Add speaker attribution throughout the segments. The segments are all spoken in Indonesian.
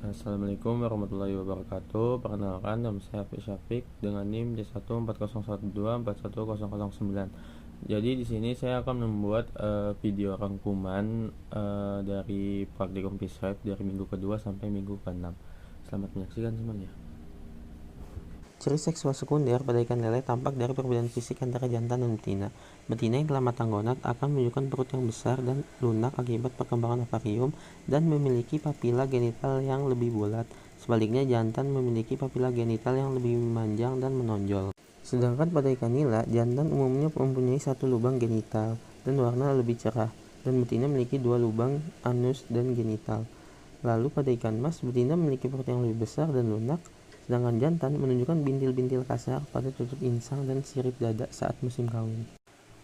Speaker 1: Assalamualaikum warahmatullahi wabarakatuh. Perkenalkan, nama saya Hafiz Syafiq dengan NIM J14012410009. Jadi di sini saya akan membuat video rangkuman dari praktikum Pisrep dari minggu kedua sampai minggu ke-6. Selamat menyaksikan semuanya.
Speaker 2: Ciri seksual sekunder pada ikan lele tampak dari perbedaan fisik antara jantan dan betina. Betina yang telah matang gonad akan menunjukkan perut yang besar dan lunak akibat perkembangan ovarium dan memiliki papila genital yang lebih bulat. Sebaliknya, jantan memiliki papila genital yang lebih memanjang dan menonjol. Sedangkan pada ikan nila, jantan umumnya mempunyai satu lubang genital dan warna lebih cerah, dan betina memiliki dua lubang anus dan genital. Lalu pada ikan mas, betina memiliki perut yang lebih besar dan lunak, sedangkan jantan menunjukkan bintil-bintil kasar pada tutup insang dan sirip dada saat musim kawin.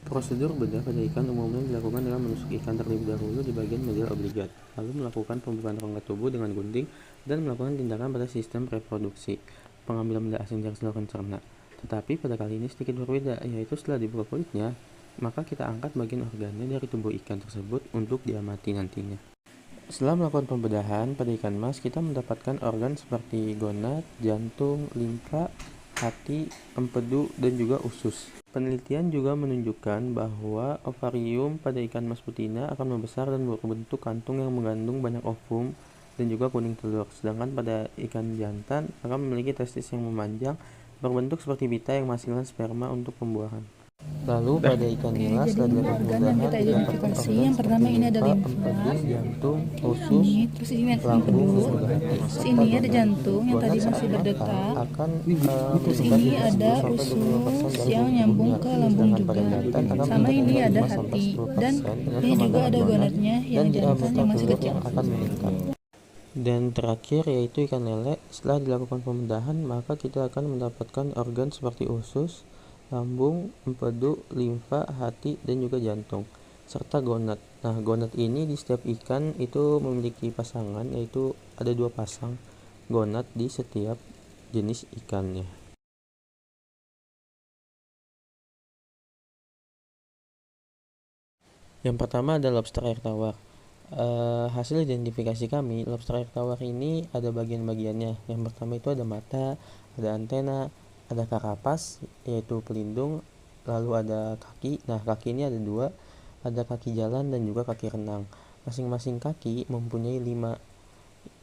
Speaker 2: Prosedur bedah pada ikan umumnya dilakukan dengan menusuk ikan terlebih dahulu di bagian medial obligat, lalu melakukan pembukaan rongga tubuh dengan gunting dan melakukan tindakan pada sistem reproduksi, pengambilan benda asing dari saluran cerna. Tetapi pada kali ini sedikit berbeda, yaitu setelah dibuka kulitnya, maka kita angkat bagian organnya dari tubuh ikan tersebut untuk diamati nantinya. Setelah melakukan pembedahan pada ikan mas, kita mendapatkan organ seperti gonad, jantung, limfa, hati, empedu, dan juga usus. Penelitian juga menunjukkan bahwa ovarium pada ikan mas betina akan membesar dan berbentuk kantung yang mengandung banyak ovum dan juga kuning telur. Sedangkan pada ikan jantan akan memiliki testis yang memanjang, berbentuk seperti pita yang menghasilkan sperma untuk pembuahan. Lalu pada ikan nila,
Speaker 3: Jadi
Speaker 2: setelah
Speaker 3: ini
Speaker 2: dilakukan
Speaker 3: organ yang
Speaker 2: pembedahan,
Speaker 3: kita
Speaker 2: didapatkan
Speaker 3: identifikasi.
Speaker 2: organ
Speaker 3: Yang
Speaker 2: seperti
Speaker 3: pertama ini ada
Speaker 2: limfa,
Speaker 3: limfa,
Speaker 2: empedu, jantung, usus,
Speaker 3: ini terus ini
Speaker 2: lambung,
Speaker 3: empedu,
Speaker 2: dan juga hati.
Speaker 3: terus ini ada jantung yang tadi masih berdetak,
Speaker 2: Akan
Speaker 3: terus
Speaker 2: meningkat
Speaker 3: ini
Speaker 2: hingga
Speaker 3: ada
Speaker 2: 10-25%
Speaker 3: usus
Speaker 2: dari
Speaker 3: yang
Speaker 2: bobot
Speaker 3: nyambung
Speaker 2: tubuhnya.
Speaker 3: ke lambung
Speaker 2: Sedangkan
Speaker 3: juga,
Speaker 2: pada jantan akan
Speaker 3: sama
Speaker 2: meningkat
Speaker 3: ini
Speaker 2: hingga
Speaker 3: ada
Speaker 2: 5-10%
Speaker 3: hati, dan
Speaker 2: dengan
Speaker 3: ini juga
Speaker 2: perkembangan
Speaker 3: ada
Speaker 2: gonad
Speaker 3: gonadnya
Speaker 2: dan
Speaker 3: yang jantan
Speaker 2: diameter
Speaker 3: yang masih
Speaker 2: telur
Speaker 3: kecil.
Speaker 2: yang akan meningkat. Dan terakhir yaitu ikan lele. Setelah dilakukan pembedahan, maka kita akan mendapatkan organ seperti usus, lambung, empedu, limfa, hati, dan juga jantung, serta gonad. Nah, gonad ini di setiap ikan itu memiliki pasangan, yaitu ada 2 pasang gonad di setiap jenis ikannya. Yang pertama ada lobster air tawar. Hasil identifikasi kami, lobster air tawar ini ada bagian-bagiannya. Yang pertama itu ada mata, ada antena, ada karapas yaitu pelindung, lalu ada kaki. Nah, kaki ini ada 2, ada kaki jalan dan juga kaki renang. Masing-masing kaki mempunyai 5,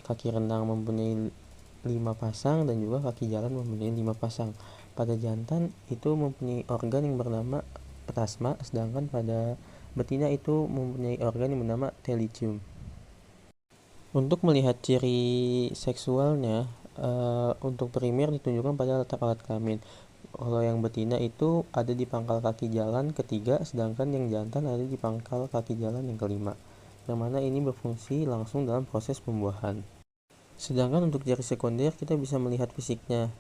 Speaker 2: kaki renang mempunyai 5 pasang dan juga kaki jalan mempunyai 5 pasang. Pada jantan itu mempunyai organ yang bernama plasma, sedangkan pada betina itu mempunyai organ yang bernama telicium. Untuk melihat ciri seksualnya, untuk primer ditunjukkan pada letak alat kelamin. Kalau yang betina itu ada di pangkal kaki jalan ketiga, sedangkan yang jantan ada di pangkal kaki jalan yang kelima, yang mana ini berfungsi langsung dalam proses pembuahan. Sedangkan untuk ciri sekunder kita bisa melihat fisiknya,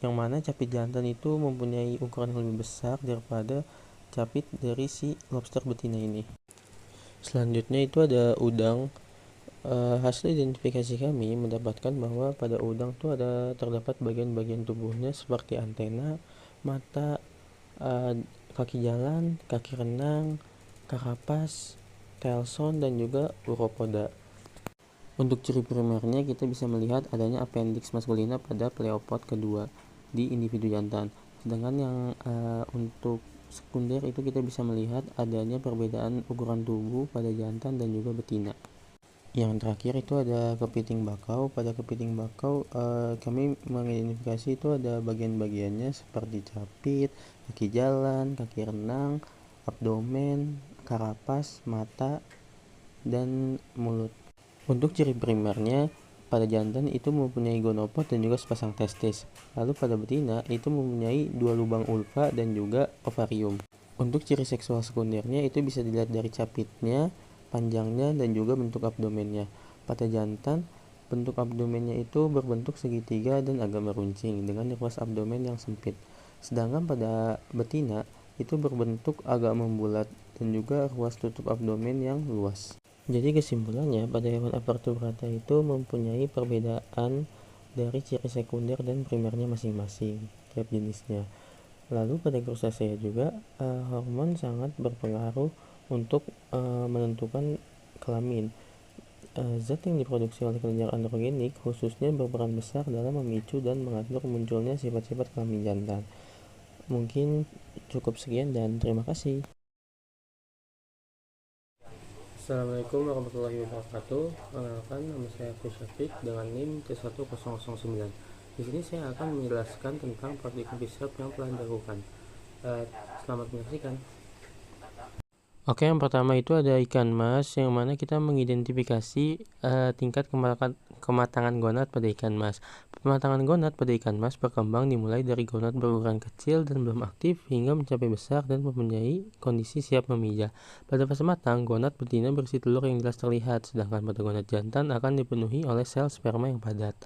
Speaker 2: yang mana capit jantan itu mempunyai ukuran yang lebih besar daripada capit dari si lobster betina ini. Selanjutnya itu ada udang. Hasil identifikasi kami mendapatkan bahwa pada udang itu terdapat bagian-bagian tubuhnya seperti antena, mata, kaki jalan, kaki renang, karapas, telson, dan juga uropoda. Untuk ciri primernya kita bisa melihat adanya appendix maskulina pada pleopod kedua di individu jantan. Sedangkan yang untuk sekunder itu kita bisa melihat adanya perbedaan ukuran tubuh pada jantan dan juga betina. Yang terakhir itu ada kepiting bakau. Pada kepiting bakau kami mengidentifikasi itu ada bagian-bagiannya seperti capit, kaki jalan, kaki renang, abdomen, karapas, mata, dan mulut. Untuk ciri primernya, pada jantan itu mempunyai gonopod dan juga sepasang testis. Lalu pada betina itu mempunyai 2 lubang ulva dan juga ovarium. Untuk ciri seksual sekundernya itu bisa dilihat dari capitnya, panjangnya, dan juga bentuk abdomennya. Pada jantan, bentuk abdomennya itu berbentuk segitiga dan agak meruncing dengan ruas abdomen yang sempit. Sedangkan pada betina itu berbentuk agak membulat dan juga ruas tutup abdomen yang luas. Jadi kesimpulannya, pada hewan avertebrata itu mempunyai perbedaan dari ciri sekunder dan primernya masing-masing tiap jenisnya. Lalu pada crustacea juga hormon sangat berpengaruh untuk menentukan kelamin. zat yang diproduksi oleh kelenjar androgenik khususnya berperan besar dalam memicu dan mengatur munculnya sifat-sifat kelamin jantan. Mungkin cukup sekian dan terima kasih.
Speaker 1: Assalamualaikum warahmatullahi wabarakatuh. Perkenalkan, nama saya Agus Syafiq dengan NIM T1009. Di sini saya akan menjelaskan tentang praktikum research yang telah dilakukan. Selamat menyaksikan.
Speaker 2: Oke, yang pertama itu ada ikan mas, yang mana kita mengidentifikasi tingkat kematangan gonad pada ikan mas. Kematangan gonad pada ikan mas berkembang dimulai dari gonad berukuran kecil dan belum aktif hingga mencapai besar dan mempunyai kondisi siap memijah. Pada fase matang, gonad betina berisi telur yang jelas terlihat, sedangkan pada gonad jantan akan dipenuhi oleh sel sperma yang padat.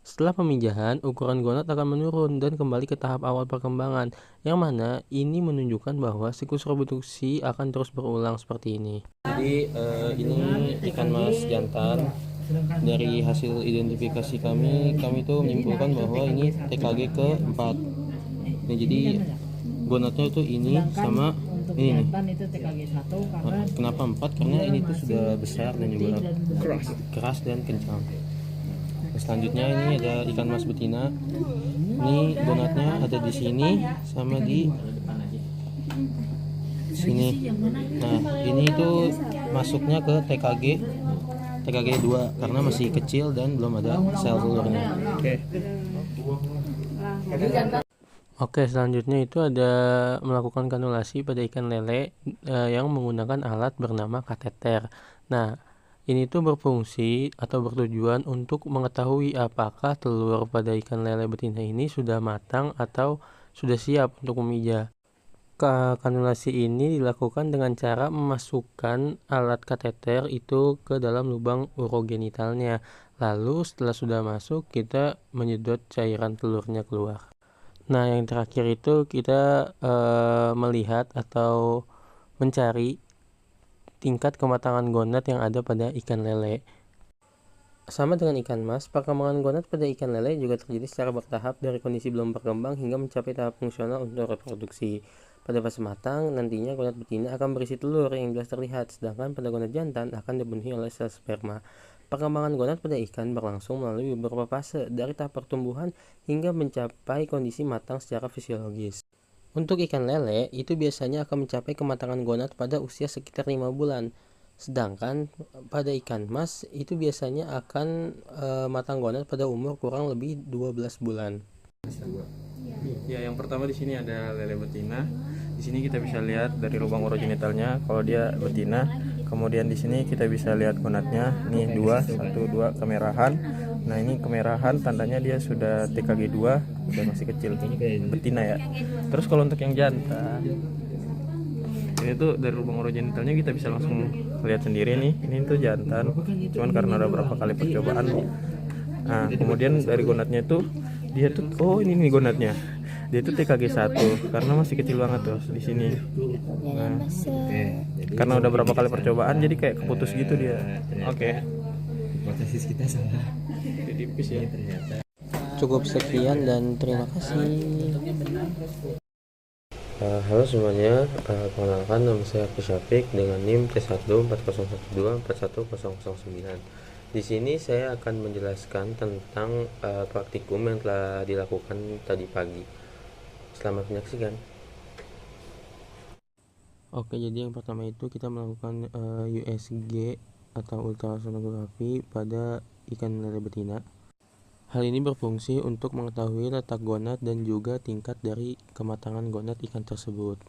Speaker 2: Setelah pemijahan, ukuran gonad akan menurun dan kembali ke tahap awal perkembangan, yang mana ini menunjukkan bahwa siklus reproduksi akan terus berulang seperti ini. Jadi ini ikan mas jantan. Dari hasil identifikasi kami tuh menyimpulkan bahwa ini TKG ke-4. Nah, jadi gonadnya itu ini sama ini nih. Nah, kenapa 4? Karena ini tuh sudah besar dan juga keras dan kencang. Selanjutnya ini ada ikan mas betina. Ini gonadnya ada di sini sama di sini. Nah, ini tuh masuknya ke TKG 2 karena masih kecil dan belum ada sel telurnya. Oke, selanjutnya itu ada melakukan kanulasi pada ikan lele yang menggunakan alat bernama kateter. Nah, ini tuh berfungsi atau bertujuan untuk mengetahui apakah telur pada ikan lele betina ini sudah matang atau sudah siap untuk memijah. Kanulasi ini dilakukan dengan cara memasukkan alat kateter itu ke dalam lubang urogenitalnya. Lalu setelah sudah masuk, kita menyedot cairan telurnya keluar. Nah, yang terakhir itu kita melihat atau mencari tingkat kematangan gonad yang ada pada ikan lele. Sama dengan ikan mas, perkembangan gonad pada ikan lele juga terjadi secara bertahap dari kondisi belum berkembang hingga mencapai tahap fungsional untuk reproduksi. Pada fase matang, nantinya gonad betina akan berisi telur yang jelas terlihat, sedangkan pada gonad jantan akan dipenuhi oleh sel sperma. Perkembangan gonad pada ikan berlangsung melalui beberapa fase, dari tahap pertumbuhan hingga mencapai kondisi matang secara fisiologis. Untuk ikan lele, itu biasanya akan mencapai kematangan gonad pada usia sekitar 5 bulan. Sedangkan pada ikan mas, itu biasanya akan matang gonad pada umur kurang lebih 12 bulan.
Speaker 1: Ya, yang pertama di sini ada lele betina. Di sini kita bisa lihat dari lubang urogenitalnya kalau dia betina. Kemudian di sini kita bisa lihat gonadnya. Nih 2 kemerahan. Nah, ini kemerahan tandanya dia sudah TKG 2, udah masih kecil, betina ya. Terus kalau untuk yang jantan, ini tuh dari lubang urogenitalnya kita bisa langsung lihat sendiri nih, ini tuh jantan. Cuman karena ada beberapa kali percobaan. Nah, kemudian dari gonadnya tuh dia tuh, oh ini nih gonadnya. Dia tuh TKG 1 karena masih kecil banget tuh di sini. Nah, karena udah berapa kali percobaan jadi kayak keputus gitu dia. Oke. Hipotesis kita salah. Tipis ya ternyata.
Speaker 2: Cukup sekian dan terima kasih. Halo semuanya, perkenalkan nama saya Agus Syafiq dengan NIM T140124109. Di sini saya akan menjelaskan tentang praktikum yang telah dilakukan tadi pagi. Selamat menyaksikan. Oke, jadi yang pertama itu kita melakukan USG atau ultrasonografi pada ikan lele betina. Hal ini berfungsi untuk mengetahui letak gonad dan juga tingkat dari kematangan gonad ikan tersebut.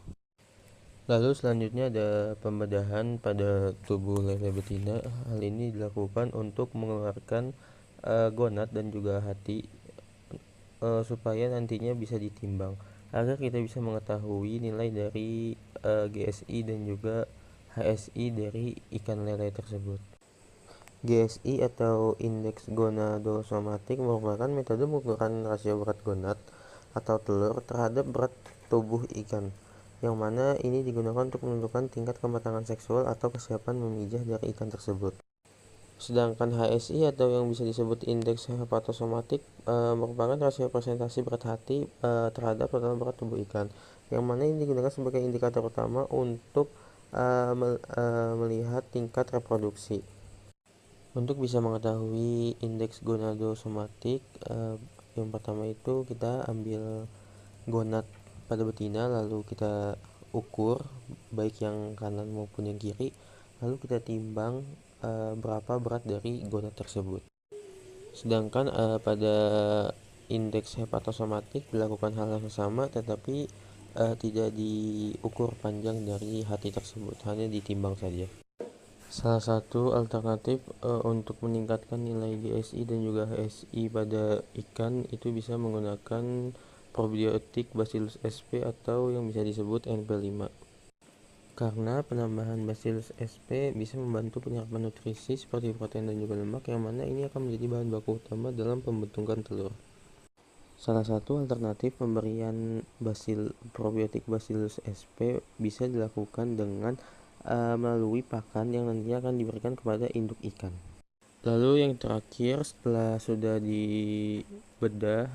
Speaker 2: Lalu selanjutnya ada pembedahan pada tubuh lele betina. Hal ini dilakukan untuk mengeluarkan gonad dan juga hati supaya nantinya bisa ditimbang agar kita bisa mengetahui nilai dari GSI dan juga HSI dari ikan lele tersebut. GSI atau indeks gonadosomatik merupakan metode pengukuran rasio berat gonad atau telur terhadap berat tubuh ikan, yang mana ini digunakan untuk menentukan tingkat kematangan seksual atau kesiapan memijah dari ikan tersebut. Sedangkan HSI atau yang bisa disebut indeks hepatosomatik merupakan rasio presentasi berat hati terhadap total berat tubuh ikan, yang mana ini digunakan sebagai indikator utama untuk melihat tingkat reproduksi. Untuk bisa mengetahui indeks gonadosomatik, yang pertama itu kita ambil gonad pada betina, lalu kita ukur baik yang kanan maupun yang kiri, lalu kita timbang berapa berat dari gonad tersebut. Sedangkan pada indeks hepatosomatik dilakukan hal yang sama, tetapi tidak diukur panjang dari hati tersebut, hanya ditimbang saja. Salah satu alternatif untuk meningkatkan nilai GSI dan juga HSI pada ikan itu bisa menggunakan probiotik Bacillus sp atau yang bisa disebut NP5. Karena penambahan Bacillus sp bisa membantu penyerapan nutrisi seperti protein dan juga lemak, yang mana ini akan menjadi bahan baku utama dalam pembentukan telur. Salah satu alternatif pemberian probiotik Bacillus sp bisa dilakukan dengan melalui pakan yang nantinya akan diberikan kepada induk ikan. Lalu yang terakhir, setelah sudah dibedah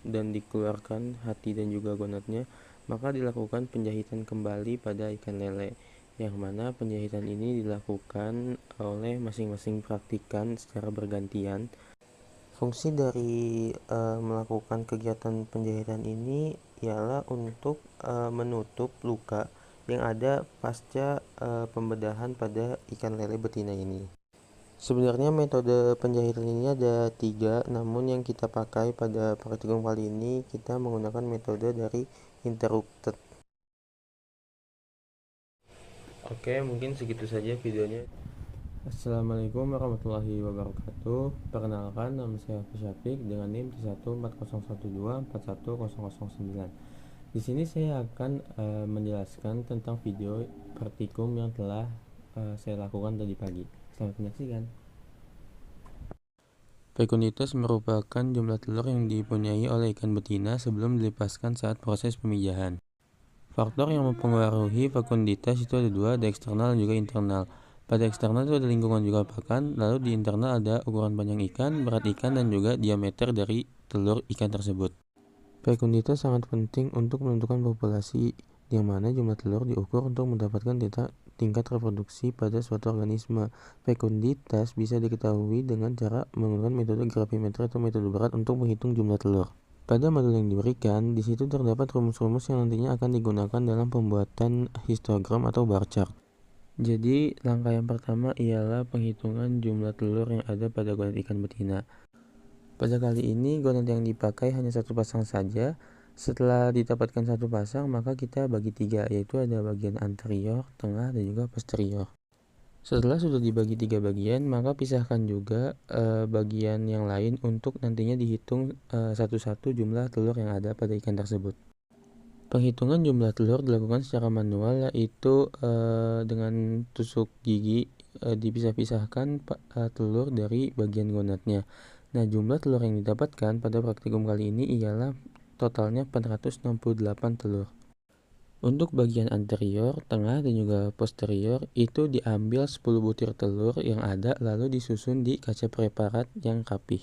Speaker 2: dan dikeluarkan hati dan juga gonadnya, maka dilakukan penjahitan kembali pada ikan lele, yang mana penjahitan ini dilakukan oleh masing-masing praktikan secara bergantian. Fungsi dari melakukan kegiatan penjahitan ini ialah untuk menutup luka yang ada pasca pembedahan pada ikan lele betina ini. Sebenarnya metode penjahitan ini ada 3, namun yang kita pakai pada praktikum kali ini kita menggunakan metode dari interrupted. Oke, mungkin segitu saja videonya. Assalamualaikum warahmatullahi wabarakatuh. Perkenalkan, nama saya Syafiq dengan NIM 14012410009. Di sini saya akan menjelaskan tentang video praktikum yang telah saya lakukan tadi pagi. Selamat menyaksikan. Fekunditas merupakan jumlah telur yang dipunyai oleh ikan betina sebelum dilepaskan saat proses pemijahan. Faktor yang mempengaruhi fekunditas itu ada 2, ada eksternal dan juga internal. Pada eksternal itu ada lingkungan juga pakan, lalu di internal ada ukuran panjang ikan, berat ikan, dan juga diameter dari telur ikan tersebut. Fekunditas sangat penting untuk menentukan populasi, yang mana jumlah telur diukur untuk mendapatkan tingkat reproduksi pada suatu organisme. Fekunditas bisa diketahui dengan cara menggunakan metode gravimetri atau metode berat untuk menghitung jumlah telur. Pada modul yang diberikan, di situ terdapat rumus-rumus yang nantinya akan digunakan dalam pembuatan histogram atau bar chart. Jadi, langkah yang pertama ialah penghitungan jumlah telur yang ada pada gonad ikan betina. Pada kali ini gonad yang dipakai hanya 1 pasang saja. Setelah didapatkan 1 pasang, maka kita bagi 3, yaitu ada bagian anterior, tengah, dan juga posterior. Setelah sudah dibagi 3 bagian, maka pisahkan juga bagian yang lain untuk nantinya dihitung satu-satu jumlah telur yang ada pada ikan tersebut. Penghitungan jumlah telur dilakukan secara manual, yaitu dengan tusuk gigi dipisah-pisahkan telur dari bagian gonadnya. Nah, jumlah telur yang didapatkan pada praktikum kali ini ialah totalnya 468 telur. Untuk bagian anterior, tengah, dan juga posterior itu diambil 10 butir telur yang ada lalu disusun di kaca preparat yang rapih.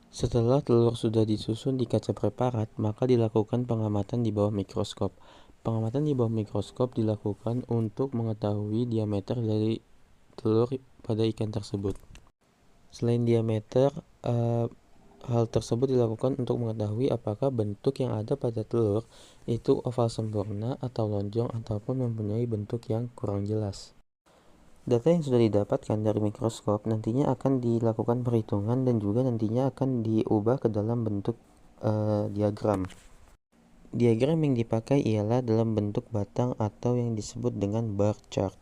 Speaker 2: Setelah telur sudah disusun di kaca preparat, maka dilakukan pengamatan di bawah mikroskop. Pengamatan di bawah mikroskop dilakukan untuk mengetahui diameter dari telur pada ikan tersebut. Selain diameter, hal tersebut dilakukan untuk mengetahui apakah bentuk yang ada pada telur itu oval sempurna atau lonjong ataupun mempunyai bentuk yang kurang jelas. Data yang sudah didapatkan dari mikroskop nantinya akan dilakukan perhitungan dan juga nantinya akan diubah ke dalam bentuk diagram. Diagram yang dipakai ialah dalam bentuk batang atau yang disebut dengan bar chart.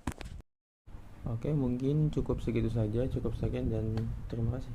Speaker 2: Oke, mungkin cukup segitu saja, cukup sekian dan terima kasih.